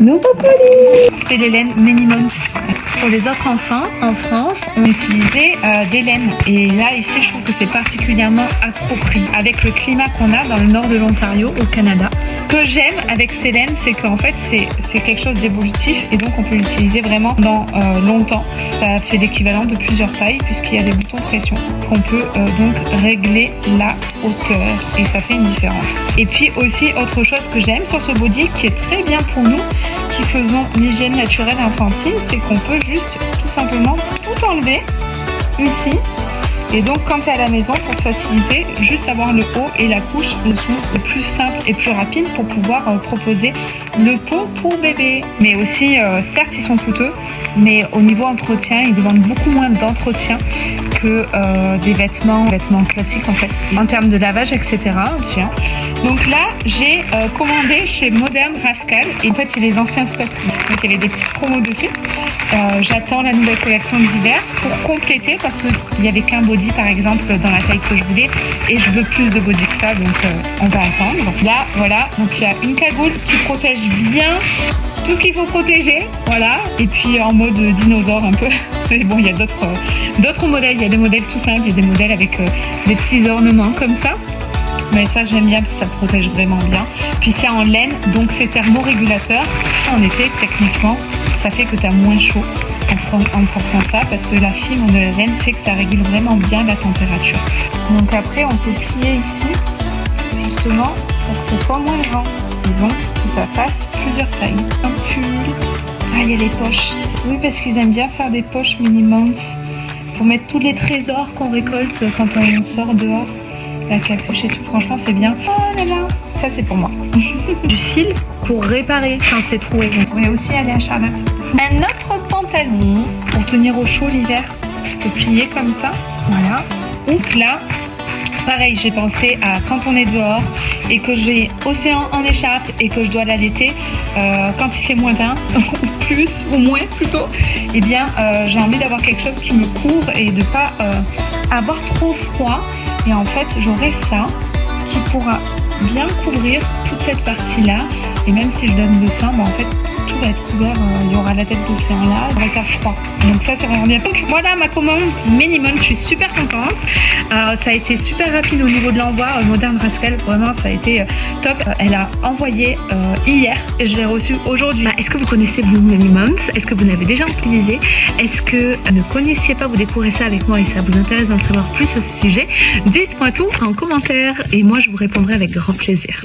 Nouveau colis. C'est les laines Minimums. Pour les autres enfants, en France, on utilisait des laines. Et là, ici, je trouve que c'est particulièrement approprié. Avec le climat qu'on a dans le nord de l'Ontario, au Canada. Ce que j'aime avec ces laines, c'est qu'en fait, c'est quelque chose d'évolutif. Et donc, on peut l'utiliser vraiment dans longtemps. Ça fait l'équivalent de plusieurs tailles, puisqu'il y a des boutons pression qu'on peut donc régler la hauteur. Et ça fait une différence. Et puis aussi, autre chose que j'aime sur ce body, qui est très bien pour nous, qui faisons l'hygiène naturelle infantile, c'est qu'on peut juste tout simplement tout enlever ici. Et donc quand tu es à la maison, pour te faciliter, juste avoir le haut et la couche sont le plus simple et plus rapide pour pouvoir proposer le pot pour bébé. Mais aussi, certes ils sont coûteux, mais au niveau entretien, ils demandent beaucoup moins d'entretien que des vêtements classiques en fait, en termes de lavage, etc. aussi. Hein. Donc là, j'ai commandé chez Modern Rascal, et en fait c'est les anciens stocks, donc il y avait des petites promos dessus. J'attends la nouvelle collection d'hiver pour compléter, parce qu'il n'y avait qu'un body par exemple dans la taille que je voulais, et je veux plus de body que ça, donc on va attendre. Donc là, voilà, donc il y a une cagoule qui protège bien tout ce qu'il faut protéger, voilà, et puis en mode dinosaure un peu. Mais bon, il y a d'autres modèles, il y a des modèles tout simples, il y a des modèles avec des petits ornements comme ça. Mais ça j'aime bien parce que ça protège vraiment bien. Puis c'est en laine, donc c'est thermorégulateur. En été, techniquement, ça fait que tu as moins chaud en portant ça, parce que la fibre de la laine fait que ça régule vraiment bien la température. Donc après, on peut plier ici, justement, pour que ce soit moins grand. Et donc, que ça fasse plusieurs tailles. Un pull. Ah, il y a les poches. Oui, parce qu'ils aiment bien faire des poches Minimums pour mettre tous les trésors qu'on récolte quand on sort dehors. La capuche et tout, franchement c'est bien. Oh là là, ça c'est pour moi. Du fil pour réparer quand c'est troué. On pourrait aussi aller à Charlotte. Un autre pantalon pour tenir au chaud l'hiver. On peut plier comme ça, voilà. Donc là, pareil, j'ai pensé à quand on est dehors et que j'ai Océan en écharpe et que je dois l'allaiter quand il fait moins 20 ou plus ou moins plutôt, et bien j'ai envie d'avoir quelque chose qui me couvre et de pas avoir trop froid. Et en fait, j'aurai ça qui pourra bien couvrir toute cette partie-là. Et même si je donne le sein, en fait, tout va être couvert. Il y aura la tête d'Océan là, avec un froid. Donc ça, c'est vraiment bien. Donc voilà ma commande Minimum. Je suis super contente. Ça a été super rapide au niveau de l'envoi. Modern Rascal, vraiment, ça a été top. Elle a envoyé hier et je l'ai reçu aujourd'hui. Est-ce que vous connaissez Blue Minimums? Est-ce que vous l'avez déjà utilisé? Est-ce que vous ne connaissiez pas, vous découvrez ça avec moi et ça vous intéresse d'en savoir plus à ce sujet? Dites-moi tout en commentaire et moi, je vous répondrai avec grand plaisir.